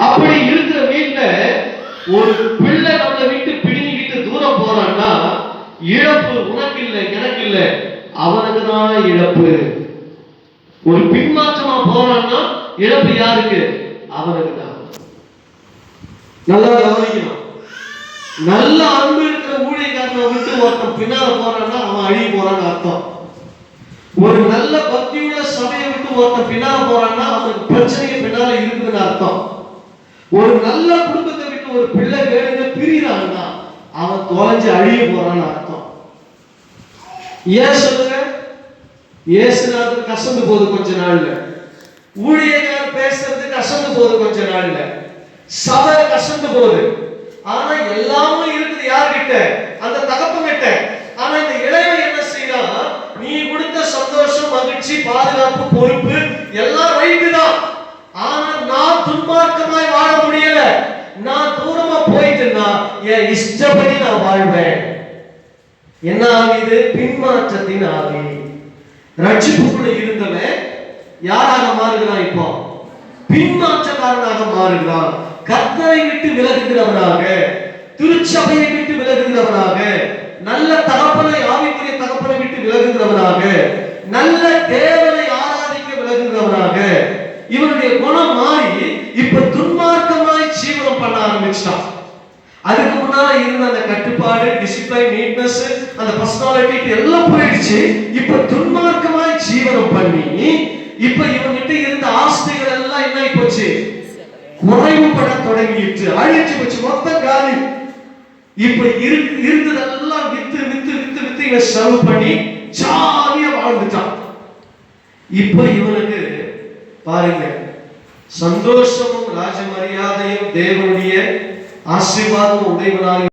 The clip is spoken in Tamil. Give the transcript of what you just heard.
அப்படி இருக்கிற வீட்டுல ஒரு பிள்ளை நம்மளை விட்டு பிடிங்கிட்டு தூரம் போறான்னா இழப்பு உனக்கு இல்லை, எனக்கு இல்லை, அவனுக்கு தான் இழப்பு. ஒரு பின்மாற்றமா போறான்னா இழப்பு யாருக்கு? அவனுக்கு தான். நல்லா கவனிக்கணும். நல்ல அன்பு இருக்கிற ஊழியக்காரனை விட்டு ஒருத்தன் பின்னால போறான்னா அவன் அழிய போறான்னு அர்த்தம். ஒரு நல்ல பக்தியுள்ள சபையை விட்டு ஒருத்தன் பின்னால போறான்னா அவனுக்கு பிரச்சனைக்கு பின்னால இருக்குதுன்னு அர்த்தம். ஒரு நல்ல குடும்பத்தை விட்டு ஒரு பிள்ளை வேணுங்க பிரிறான்னா அவன் தொலைஞ்சு அழிய போறான்னு அர்த்தம். ஏன் சொல்லுங்க? இயேசுநாதர் கசந்து போது கொஞ்ச நாள்ல, ஊழியக்காரர் பேசுறது கசந்து போது கொஞ்ச நாள்ல, சபை கசந்து போகுது. ஆனா எல்லாமும் இருக்குது யார்கிட்ட? அந்த தகப்பன் கிட்ட. ஆனா இந்த இளையவன் என்ன செய்யறான்? நீ கொடுத்த சந்தோஷம், மகிழ்ச்சி, பாதுகாப்பு, பொறுப்பு எல்லாம் ரைட்டு தான். ஆனா நான் துன்மார்க்கமாய் வாழ முடியல. நான் தூரமா போயிட்டேன்னா என் இஷ்டப்படி நான் வாழ்வேன். என்ன ஆகுது? பின்மாற்றத்தின் ஆவி. ரட்சிப்புக்குள்ள இருந்தவன் யாராக மாறுகிறான்? இப்போ பின்மாற்றக்காரனாக மாறுகிறான். கர்த்தரை விட்டு விலகுகிறவனாக, திருச்சபையை விட்டு விலகுகிறவனாக, நல்ல தகப்பனை, ஆவிக்குரிய தகப்பனை விட்டு விலகுகிறவனாக, நல்ல தேவனை ஆராதிக்க விலகுகிறவனாக இவனுடைய குணம் மாறி இப்ப துன்மார்க்கமாய் ஜீவனம் பண்ண ஆரம்பிச்சான். அதுக்கு முன்னால இருந்த அந்த கட்டுப்பாடு, டிசிப்ளின், நீட்னஸ், அந்த பர்சனாலிட்டி எல்லாம் போயிடுச்சு. இப்ப துன்மார்க்கமாய் ஜீவனம் பண்ணி இப்ப இவன்கிட்ட இருந்த ஆஸ்திகள் எல்லாம் என்ன போச்சு? குறைவுபட தொடங்கிட்டு அழிச்சு போச்சு. மொத்த காலி. இப்ப இருந்ததெல்லாம் வித்து வித்து வித்து வித்து இவன் செலவு பண்ணி ஜாலியா வாழ்ந்துட்டான். இப்ப இவனுக்கு பாருங்க, சந்தோஷமும் ராஜ மரியாதையும் தேவனுடைய ஆசீர்வாதம் உடையவனாக